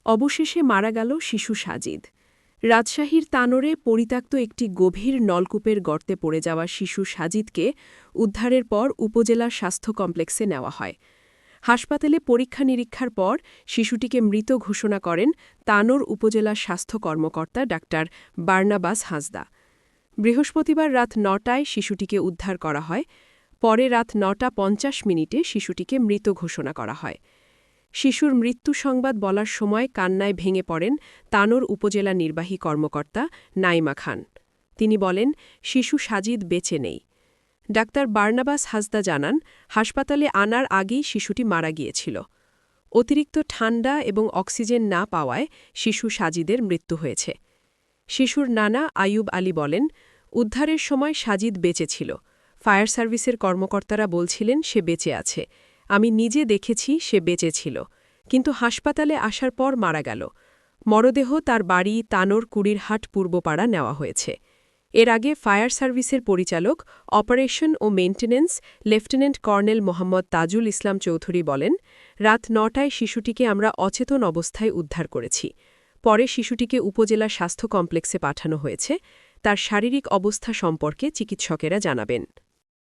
অবশেষে মারা গেল শিশু সাজিদ। রাজশাহীর তানোরে পরিত্যক্ত একটি গভীর নলকূপের গর্তে পড়ে যাওয়া শিশু সাজিদকে উদ্ধারের পর উপজেলা স্বাস্থ্য কমপ্লেক্সে নেওয়া হয়। হাসপাতালে পরীক্ষা-নিরীক্ষার পর শিশুটিকে মৃত ঘোষণা করেন তানোর উপজেলা স্বাস্থ্য কর্মকর্তা ডাক্তার বার্নাবাস হাঁসদা। বৃহস্পতিবার রাত ৯টায় শিশুটিকে উদ্ধার করা হয়। পরে রাত ৯টা ৫০ শিশুটিকে মৃত ঘোষণা করা হয়। শিশুর মৃত্যু সংবাদ বলার সময় কান্নায় ভেঙে পড়েন তানোর উপজেলা নির্বাহী কর্মকর্তা নাইমা খান। তিনি বলেন, শিশু সাজিদ বেঁচে নেই। ডাক্তার বার্নাবাস হাঁসদা জানান, হাসপাতালে আনার আগেই শিশুটি মারা গিয়েছিল। অতিরিক্ত ঠান্ডা এবং অক্সিজেন না পাওয়ায় শিশু সাজিদের মৃত্যু হয়েছে। শিশুর নানা আইয়ুব আলী বলেন, উদ্ধারের সময় সাজিদ বেঁচে ছিল। ফায়ার সার্ভিসের কর্মকর্তারা বলছিলেন সে বেঁচে আছে। আমি নিজে দেখেছি সে বেঁচে ছিল, কিন্তু হাসপাতালে আসার পর মারা গেল। মরদেহ তার বাড়ি তানোর কুড়িরহাট পূর্বপাড়া নেওয়া হয়েছে। এর আগে ফায়ার সার্ভিসের পরিচালক অপারেশন ও maintenance lieutenant colonel Mohammad Tajul Islam Chowdhury বলেন, রাত ৯টায় শিশুটিকে আমরা অচেতন অবস্থায় উদ্ধার করেছি। পরে শিশুটিকে উপজেলা স্বাস্থ্য কমপ্লেক্সে পাঠানো হয়েছে। তার শারীরিক অবস্থা সম্পর্কে চিকিৎসকেরা জানাবেন।